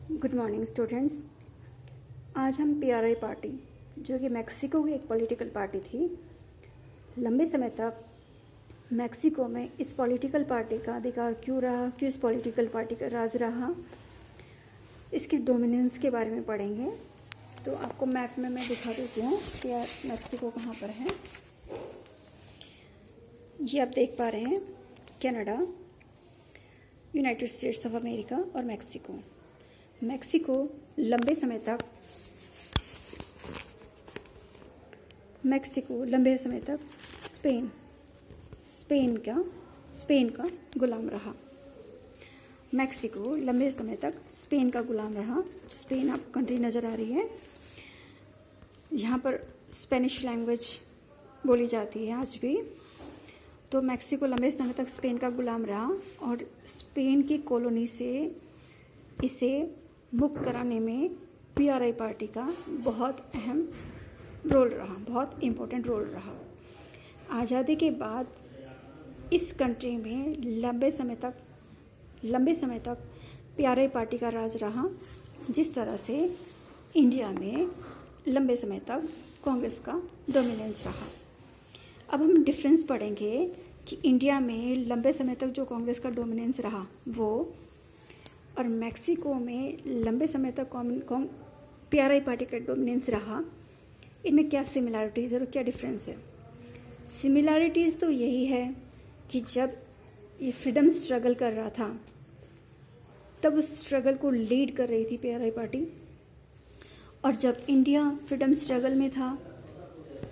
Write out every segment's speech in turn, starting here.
Good morning students. आज हम PRI party, जो कि मैक्सिको की एक पॉलिटिकल पार्टी थी, लंबे समय तक मैक्सिको में इस पॉलिटिकल पार्टी का अधिकार क्यों रहा, क्यों इस पॉलिटिकल पार्टी का राज रहा, इसकी डोमिनेंस के बारे में पढ़ेंगे। तो आपको मैप में मैं दिखा देती हूँ कि मैक्सिको कहाँ पर है। ये आप देख पा रहे हैं Canada, United states of America और मैक्सिको। मैक्सिको लंबे समय तक स्पेन का गुलाम रहा। मैक्सिको लंबे समय तक स्पेन का गुलाम रहा। जो स्पेन आप कंट्री नज़र आ रही है, यहाँ पर स्पेनिश लैंग्वेज बोली जाती है आज भी। तो मैक्सिको लंबे समय तक स्पेन का गुलाम रहा और स्पेन की कॉलोनी से इसे मुक्त कराने में पीआरआई पार्टी का बहुत अहम रोल रहा, बहुत इम्पोर्टेंट रोल रहा। आज़ादी के बाद इस कंट्री में लंबे समय तक पीआरआई पार्टी का राज रहा, जिस तरह से इंडिया में लंबे समय तक कांग्रेस का डोमिनेंस रहा। अब हम डिफरेंस पढ़ेंगे कि इंडिया में लंबे समय तक जो कांग्रेस का डोमिनेंस रहा वो, और मैक्सिको में लंबे समय तक पीआरआई पार्टी का डोमिनेंस रहा, इनमें क्या सिमिलैरिटीज़ है और क्या डिफरेंस है। सिमिलैरिटीज़ तो यही है कि जब ये फ्रीडम स्ट्रगल कर रहा था तब उस स्ट्रगल को लीड कर रही थी पीआरआई पार्टी, और जब इंडिया फ्रीडम स्ट्रगल में था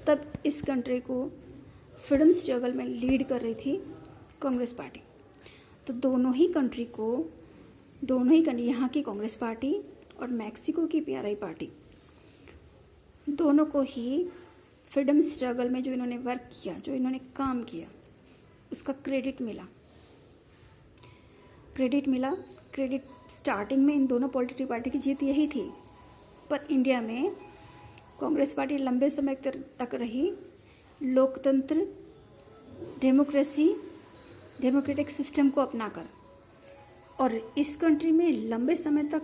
तब इस कंट्री को फ्रीडम स्ट्रगल में लीड कर रही थी कांग्रेस पार्टी। तो दोनों ही कंट्री यहाँ की कांग्रेस पार्टी और मैक्सिको की पीआरआई पार्टी, दोनों को ही फ्रीडम स्ट्रगल में जो इन्होंने वर्क किया, जो इन्होंने काम किया, उसका क्रेडिट मिला। क्रेडिट स्टार्टिंग में इन दोनों पॉलिटिकल पार्टी की जीत यही थी, पर इंडिया में कांग्रेस पार्टी लंबे समय तक रही लोकतंत्र, डेमोक्रेटिक सिस्टम को अपनाकर, और इस कंट्री में लंबे समय तक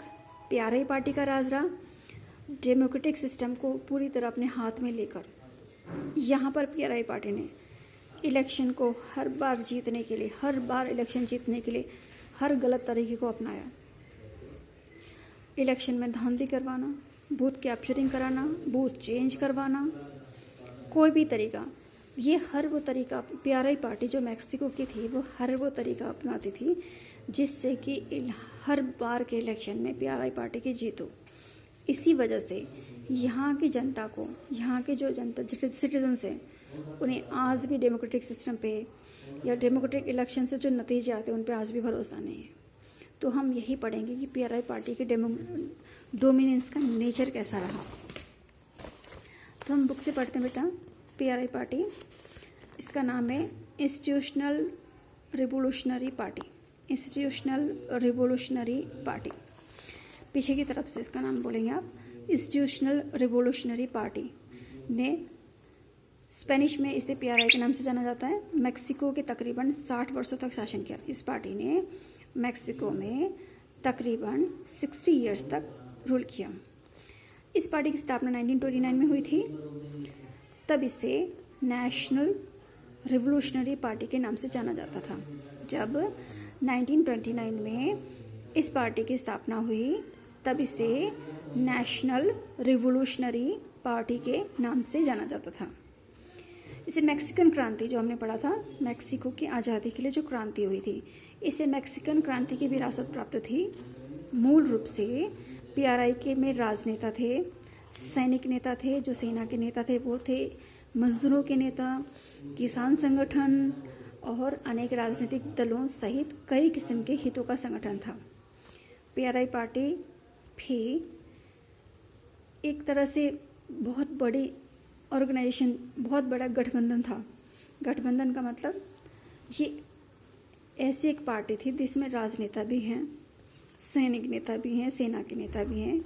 पीआरआई पार्टी का राज रहा, डेमोक्रेटिक सिस्टम को पूरी तरह अपने हाथ में लेकर। यहाँ पर पीआरआई पार्टी ने इलेक्शन को हर बार इलेक्शन जीतने के लिए हर गलत तरीके को अपनाया। इलेक्शन में धांधली करवाना, बूथ कैप्चरिंग कराना, बूथ चेंज करवाना, कोई भी तरीका, ये हर वो तरीका पीआरआई पार्टी जो मैक्सिको की थी वो हर वो तरीका अपनाती थी जिससे कि हर बार के इलेक्शन में पीआरआई पार्टी की जीत हो। इसी वजह से यहाँ की जनता को, यहाँ के जो सिटीजन्स हैं, उन्हें आज भी डेमोक्रेटिक सिस्टम पे या डेमोक्रेटिक इलेक्शन से जो नतीजे आते हैं उन पे आज भी भरोसा नहीं है। तो हम यही पढ़ेंगे कि पीआरआई पार्टी के डोमिनेंस का नेचर कैसा रहा। तो हम बुक से पढ़ते हैं बेटा। पीआरआई पार्टी, इसका नाम है इंस्टीट्यूशनल रिवोल्यूशनरी पार्टी। पीछे की तरफ से इसका नाम बोलेंगे आप, इंस्टीट्यूशनल रिवोल्यूशनरी पार्टी ने, स्पेनिश में इसे पीआरआई के नाम से जाना जाता है, मैक्सिको के तकरीबन 60 वर्षों तक शासन किया। इस पार्टी ने मैक्सिको में तकरीबन 60 ईयर्स तक रूल किया। इस पार्टी की स्थापना 1929 में हुई थी। तब इसे नेशनल रिवोल्यूशनरी पार्टी के नाम से जाना जाता था। जब 1929 में इस पार्टी की स्थापना हुई तब इसे नेशनल रिवोल्यूशनरी पार्टी के नाम से जाना जाता था। इसे मैक्सिकन क्रांति, जो हमने पढ़ा था, मैक्सिको की आज़ादी के लिए जो क्रांति हुई थी, इसे मैक्सिकन क्रांति की विरासत प्राप्त थी। मूल रूप से पीआरआई के में राजनेता थे, सैनिक नेता थे, जो सेना के नेता थे वो थे, मजदूरों के नेता, किसान संगठन और अनेक राजनीतिक दलों सहित कई किस्म के हितों का संगठन था। पीआरआई पार्टी भी एक तरह से बहुत बड़ी ऑर्गेनाइजेशन, बहुत बड़ा गठबंधन था। गठबंधन का मतलब ये ऐसी एक पार्टी थी जिसमें राजनेता भी हैं, सैनिक नेता भी हैं, सेना के नेता भी हैं,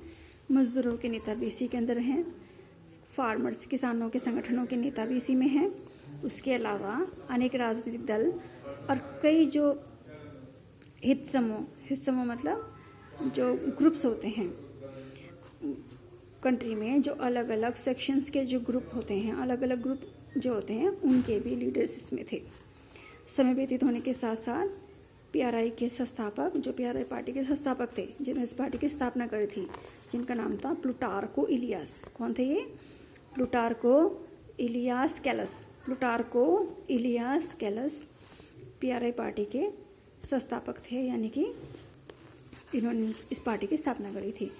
मजदूरों के नेता भी इसी के अंदर हैं, फार्मर्स, किसानों के संगठनों के नेता भी इसी में हैं। उसके अलावा अनेक राजनीतिक दल और कई जो हित समूह मतलब जो ग्रुप्स होते हैं कंट्री में, जो अलग अलग सेक्शंस के जो ग्रुप होते हैं, अलग अलग ग्रुप जो होते हैं, उनके भी लीडर्स इसमें थे। समय व्यतीत होने के साथ साथ पीआरआई के संस्थापक, जो पीआरआई पार्टी के संस्थापक थे, जिन्होंने इस पार्टी की स्थापना करी थी, जिनका नाम था प्लूटार्को इलियास। कौन थे ये? Plutarco Elias Calles. Plutarco Elias Calles PRI party के संस्थापक थे, यानी कि इन्होंने इस पार्टी की स्थापना करी थी।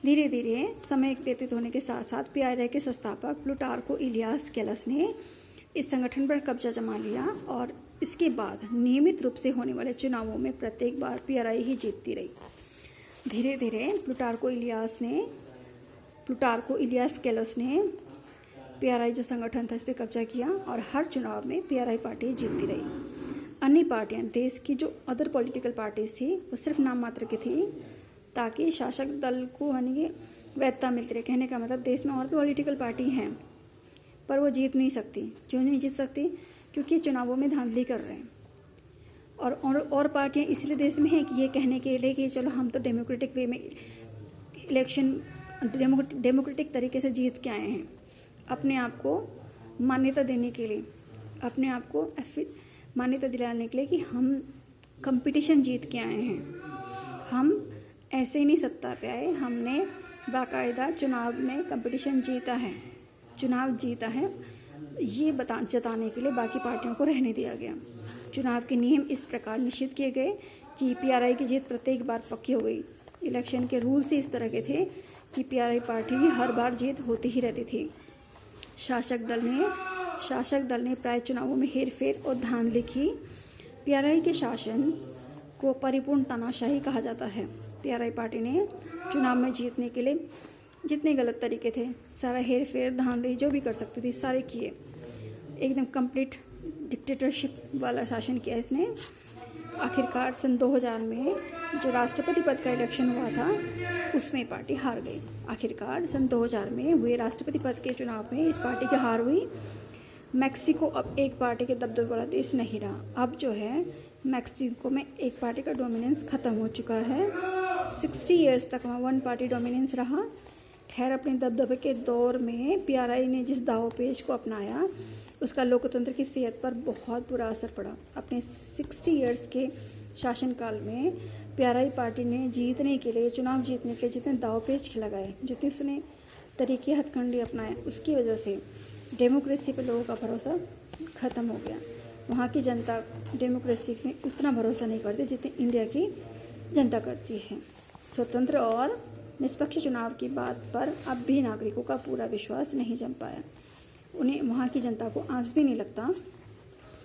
धीरे धीरे समय व्यतीत होने के साथ साथ पीआरआई के संस्थापक प्लूटार्को इलियास कैलस ने इस संगठन पर कब्जा जमा लिया और इसके बाद नियमित रूप से होने वाले चुनावों में प्रत्येक बार पीआरआई ही जीतती रही। धीरे धीरे प्लूटार्को इलियास कैलस ने पीआरआई जो संगठन था इस पर कब्जा किया और हर चुनाव में पीआरआई पार्टी जीतती रही। अन्य पार्टियां, देश की जो अदर पॉलिटिकल पार्टीज थी, वो सिर्फ नाम मात्र की थी, ताकि शासक दल को यानी कि वैधता मिलती रहे। कहने का मतलब देश में और भी पॉलिटिकल पार्टी हैं, पर वो जीत नहीं सकती। क्यों नहीं जीत सकती? क्योंकि चुनावों में धांधली कर रहे हैं। और पार्टियां इसलिए देश में हैं कि ये कहने के लिए कि चलो हम तो डेमोक्रेटिक वे में इलेक्शन डेमोक्रेटिक तरीके से जीत के आए हैं, अपने आप को मान्यता देने के लिए, अपने आप को मान्यता दिलाने के लिए कि हम कंपटीशन जीत के आए हैं। हम ऐसे ही नहीं सत्ता पे आए, हमने बाकायदा चुनाव में कंपटीशन जीता है, चुनाव जीता है, ये जताने के लिए बाकी पार्टियों को रहने दिया गया। चुनाव के नियम इस प्रकार निश्चित किए गए कि पीआरआई की जीत प्रत्येक बार पक्की हो गई। इलेक्शन के रूल्स ही इस तरह के थे कि पीआरआई पार्टी की हर बार जीत होती ही रहती थी। शासक दल ने प्राय चुनावों में हेरफेर और धांधली की। पीआरआई के शासन को परिपूर्ण तानाशाही कहा जाता है। पीआरआई पार्टी ने चुनाव में जीतने के लिए जितने गलत तरीके थे, सारा हेरफेर धांधली जो भी कर सकती थी, सारे किए। एकदम कंप्लीट डिक्टेटरशिप वाला शासन किया इसने। आखिरकार सन 2000 में जो राष्ट्रपति पद का इलेक्शन हुआ था, उसमें पार्टी हार गई। आखिरकार सन 2000 में हुए राष्ट्रपति पद के चुनाव में इस पार्टी की हार हुई। मैक्सिको अब एक पार्टी के दबदबे वाला देश नहीं रहा। अब जो है मैक्सिको में एक पार्टी का डोमिनेंस खत्म हो चुका है। 60 इयर्स तक वहाँ वन पार्टी डोमिनेंस रहा। खैर, अपने दबदबे के दौर में पीआरआई ने जिस दांवपेच को अपनाया, उसका लोकतंत्र की सेहत पर बहुत बुरा असर पड़ा। अपने 60 इयर्स के शासनकाल में पीआरआई पार्टी ने जीतने के लिए, चुनाव जीतने के लिए जितने दांवपेच लगाए, जितने उसने तरीके हथकंडे अपनाए, उसकी वजह से डेमोक्रेसी पर लोगों का भरोसा ख़त्म हो गया। वहाँ की जनता डेमोक्रेसी में उतना भरोसा नहीं करती जितनी इंडिया की जनता करती है। स्वतंत्र और निष्पक्ष चुनाव की बात पर अब भी नागरिकों का पूरा विश्वास नहीं जम पाया। उन्हें, वहाँ की जनता को आंस भी नहीं लगता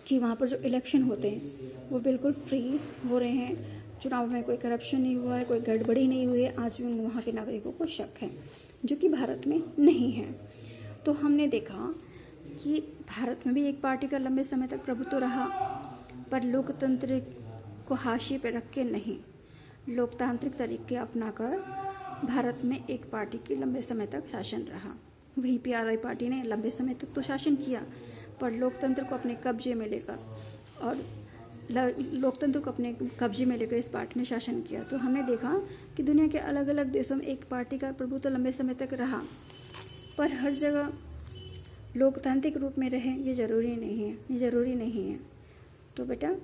कि वहाँ पर जो इलेक्शन होते हैं वो बिल्कुल फ्री हो रहे हैं, चुनाव में कोई करप्शन नहीं हुआ है, कोई गड़बड़ी नहीं हुई है। आज भी वहाँ के नागरिकों को शक है, जो कि भारत में नहीं है। तो हमने देखा कि भारत में भी एक पार्टी का लंबे समय तक प्रभुत्व रहा, पर लोकतंत्र को हाशिए पर रख के नहीं, लोकतांत्रिक तरीके अपनाकर भारत में एक पार्टी की लंबे समय तक शासन रहा। वही पीआरआई पार्टी ने लंबे समय तक तो शासन किया, पर लोकतंत्र को अपने कब्जे में लेकर इस पार्टी ने शासन किया। तो हमने देखा कि दुनिया के अलग अलग देशों में एक पार्टी का प्रभुत्व लंबे समय तक रहा, पर हर जगह लोकतांत्रिक रूप में रहे, ये ज़रूरी नहीं है। तो बेटा,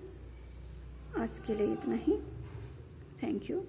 आज के लिए इतना ही। Thank you.